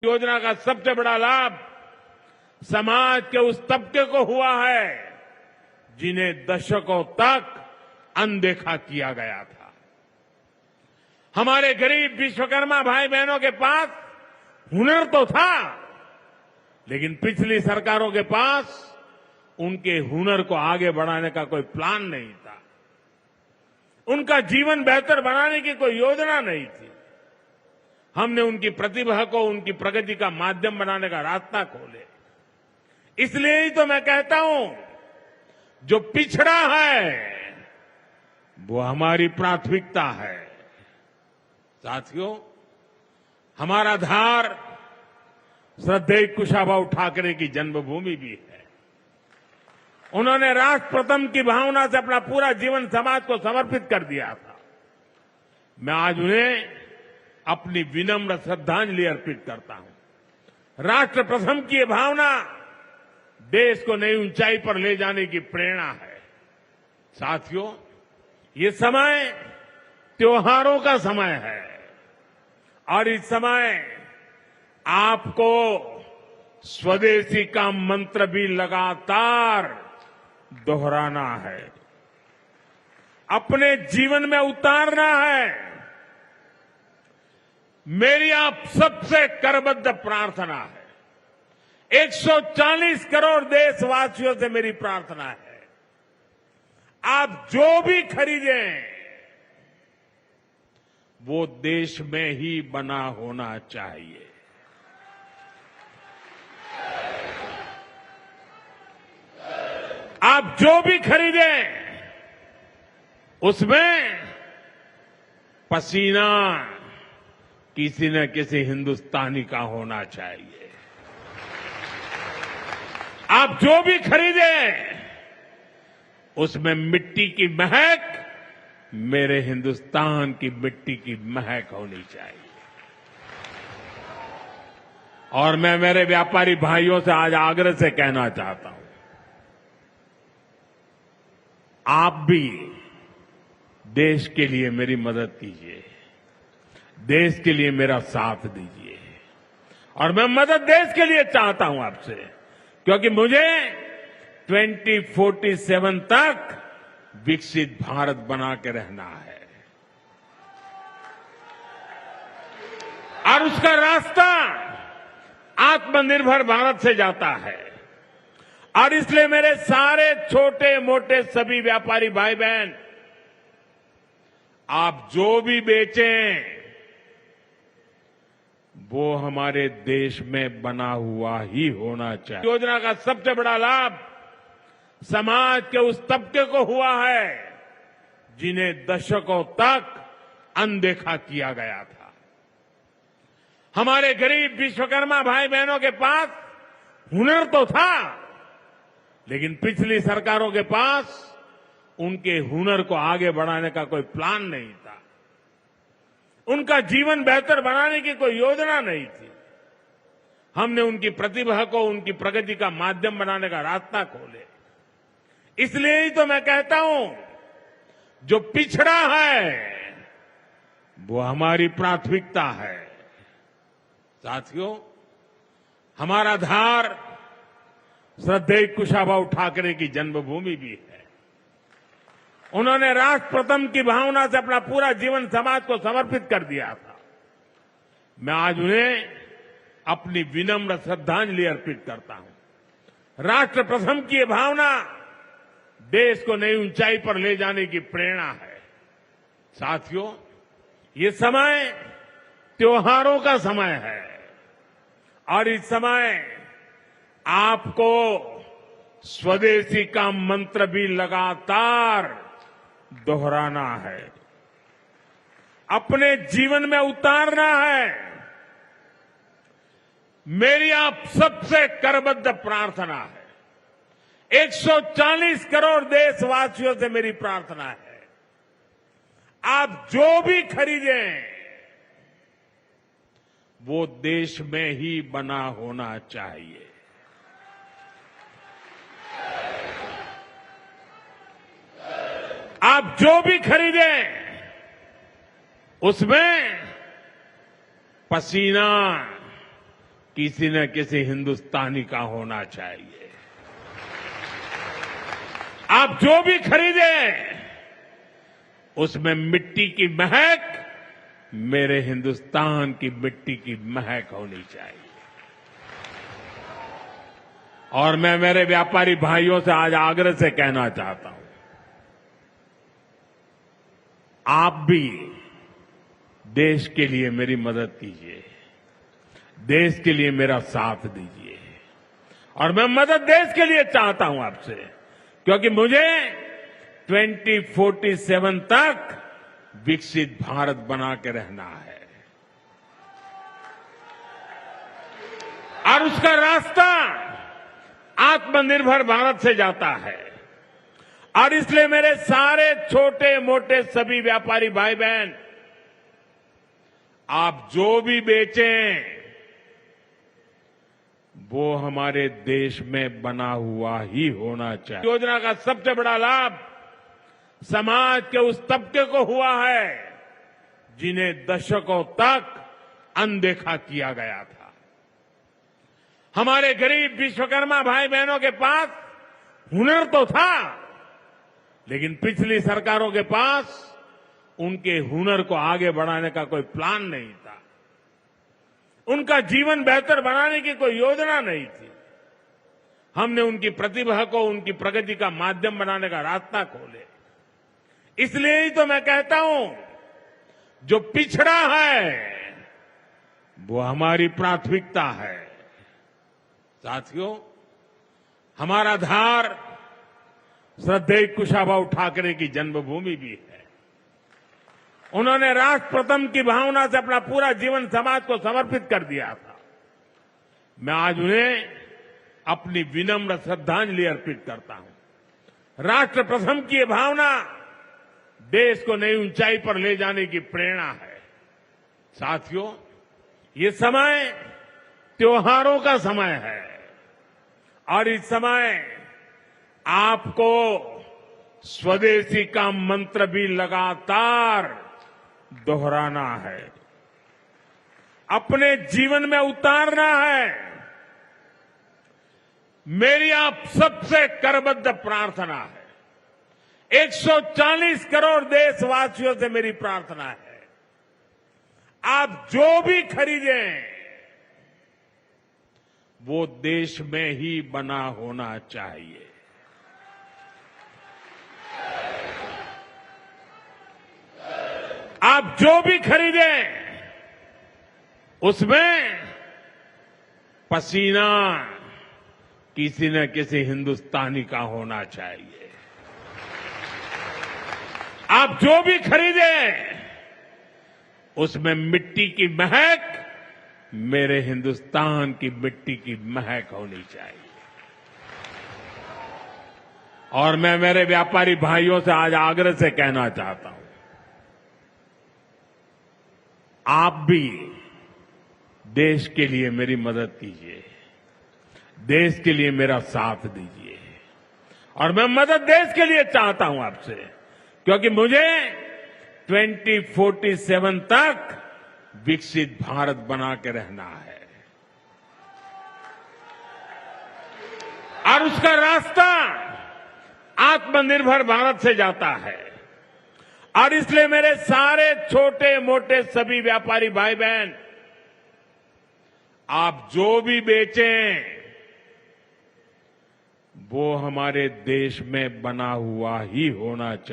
योजना का सबसे बड़ा लाभ समाज के उस तबके को हुआ है जिन्हें दशकों तक अनदेखा किया गया था। हमारे गरीब विश्वकर्मा भाई बहनों के पास हुनर तो था, लेकिन पिछली सरकारों के पास उनके हुनर को आगे बढ़ाने का कोई प्लान नहीं था। उनका जीवन बेहतर बनाने की कोई योजना नहीं थी। हमने उनकी प्रतिभा को उनकी प्रगति का माध्यम बनाने का रास्ता खोले। इसलिए ही तो मैं कहता हूं, जो पिछड़ा है वो हमारी प्राथमिकता है। साथियों, हमारा धार श्रद्धेय कुशाभाऊ ठाकरे की जन्मभूमि भी है। उन्होंने राष्ट्र प्रथम की भावना से अपना पूरा जीवन समाज को समर्पित कर दिया था। मैं आज उन्हें अपनी विनम्र श्रद्धांजलि अर्पित करता हूं। राष्ट्र प्रथम की ये भावना देश को नई ऊंचाई पर ले जाने की प्रेरणा है। साथियों, ये समय त्योहारों का समय है और इस समय आपको स्वदेशी का मंत्र भी लगातार दोहराना है, अपने जीवन में उतारना है। मेरी आप सबसे करबद्ध प्रार्थना है, 140 करोड़ देशवासियों से मेरी प्रार्थना है, आप जो भी खरीदें वो देश में ही बना होना चाहिए। आप जो भी खरीदें उसमें पसीना किसी न किसी हिंदुस्तानी का होना चाहिए। आप जो भी खरीदें उसमें मिट्टी की महक मेरे हिंदुस्तान की मिट्टी की महक होनी चाहिए। और मैं मेरे व्यापारी भाइयों से आज आग्रह से कहना चाहता हूं, आप भी देश के लिए मेरी मदद कीजिए, देश के लिए मेरा साथ दीजिए। और मैं मदद देश के लिए चाहता हूं आपसे, क्योंकि मुझे 2047 तक विकसित भारत बना के रहना है और उसका रास्ता आत्मनिर्भर भारत से जाता है। और इसलिए मेरे सारे छोटे मोटे सभी व्यापारी भाई बहन, आप जो भी बेचें वो हमारे देश में बना हुआ ही होना चाहिए। योजना का सबसे बड़ा लाभ समाज के उस तबके को हुआ है जिन्हें दशकों तक अनदेखा किया गया था। हमारे गरीब विश्वकर्मा भाई बहनों के पास हुनर तो था, लेकिन पिछली सरकारों के पास उनके हुनर को आगे बढ़ाने का कोई प्लान नहीं था। उनका जीवन बेहतर बनाने की कोई योजना नहीं थी। हमने उनकी प्रतिभा को उनकी प्रगति का माध्यम बनाने का रास्ता खोले। इसलिए ही तो मैं कहता हूं, जो पिछड़ा है वो हमारी प्राथमिकता है। साथियों, हमारा धार श्रद्धेय कुशाभाऊ ठाकरे की जन्मभूमि भी है। उन्होंने राष्ट्र प्रथम की भावना से अपना पूरा जीवन समाज को समर्पित कर दिया था। मैं आज उन्हें अपनी विनम्र श्रद्धांजलि अर्पित करता हूं। राष्ट्र प्रथम की ये भावना देश को नई ऊंचाई पर ले जाने की प्रेरणा है। साथियों, ये समय त्योहारों का समय है और इस समय आपको स्वदेशी का मंत्र भी लगातार दोहराना है, अपने जीवन में उतारना है। मेरी आप सबसे करबद्ध प्रार्थना है, 140 करोड़ देशवासियों से मेरी प्रार्थना है, आप जो भी खरीदें वो देश में ही बना होना चाहिए। आप जो भी खरीदें उसमें पसीना किसी न किसी हिंदुस्तानी का होना चाहिए। आप जो भी खरीदें उसमें मिट्टी की महक मेरे हिंदुस्तान की मिट्टी की महक होनी चाहिए। और मैं मेरे व्यापारी भाइयों से आज आग्रह से कहना चाहता हूं, आप भी देश के लिए मेरी मदद कीजिए, देश के लिए मेरा साथ दीजिए। और मैं मदद देश के लिए चाहता हूं आपसे, क्योंकि मुझे 2047 तक विकसित भारत बना के रहना है। और उसका रास्ता आत्मनिर्भर भारत से जाता है। और इसलिए मेरे सारे छोटे मोटे सभी व्यापारी भाई बहन, आप जो भी बेचें वो हमारे देश में बना हुआ ही होना चाहिए। योजना का सबसे बड़ा लाभ समाज के उस तबके को हुआ है जिन्हें दशकों तक अनदेखा किया गया था। हमारे गरीब विश्वकर्मा भाई बहनों के पास हुनर तो था, लेकिन पिछली सरकारों के पास उनके हुनर को आगे बढ़ाने का कोई प्लान नहीं था। उनका जीवन बेहतर बनाने की कोई योजना नहीं थी। हमने उनकी प्रतिभा को उनकी प्रगति का माध्यम बनाने का रास्ता खोले। इसलिए ही तो मैं कहता हूं, जो पिछड़ा है वो हमारी प्राथमिकता है। साथियों, हमारा धार श्रद्धेय कुशाभाऊ ठाकरे की जन्मभूमि भी है। उन्होंने राष्ट्र प्रथम की भावना से अपना पूरा जीवन समाज को समर्पित कर दिया था। मैं आज उन्हें अपनी विनम्र श्रद्धांजलि अर्पित करता हूं। राष्ट्र प्रथम की ये भावना देश को नई ऊंचाई पर ले जाने की प्रेरणा है। साथियों, ये समय त्योहारों का समय है और इस समय आपको स्वदेशी का मंत्र भी लगातार दोहराना है, अपने जीवन में उतारना है। मेरी आप सबसे करबद्ध प्रार्थना है, 140 करोड़ देशवासियों से मेरी प्रार्थना है, आप जो भी खरीदें वो देश में ही बना होना चाहिए। आप जो भी खरीदें उसमें पसीना किसी न किसी हिंदुस्तानी का होना चाहिए। आप जो भी खरीदें उसमें मिट्टी की महक मेरे हिंदुस्तान की मिट्टी की महक होनी चाहिए। और मैं मेरे व्यापारी भाइयों से आज आग्रह से कहना चाहता हूं, आप भी देश के लिए मेरी मदद कीजिए, देश के लिए मेरा साथ दीजिए। और मैं मदद देश के लिए चाहता हूं आपसे, क्योंकि मुझे 2047 तक विकसित भारत बना के रहना है। और उसका रास्ता आत्मनिर्भर भारत से जाता है। और इसलिए मेरे सारे छोटे मोटे सभी व्यापारी भाई बहन, आप जो भी बेचें वो हमारे देश में बना हुआ ही होना चाहिए।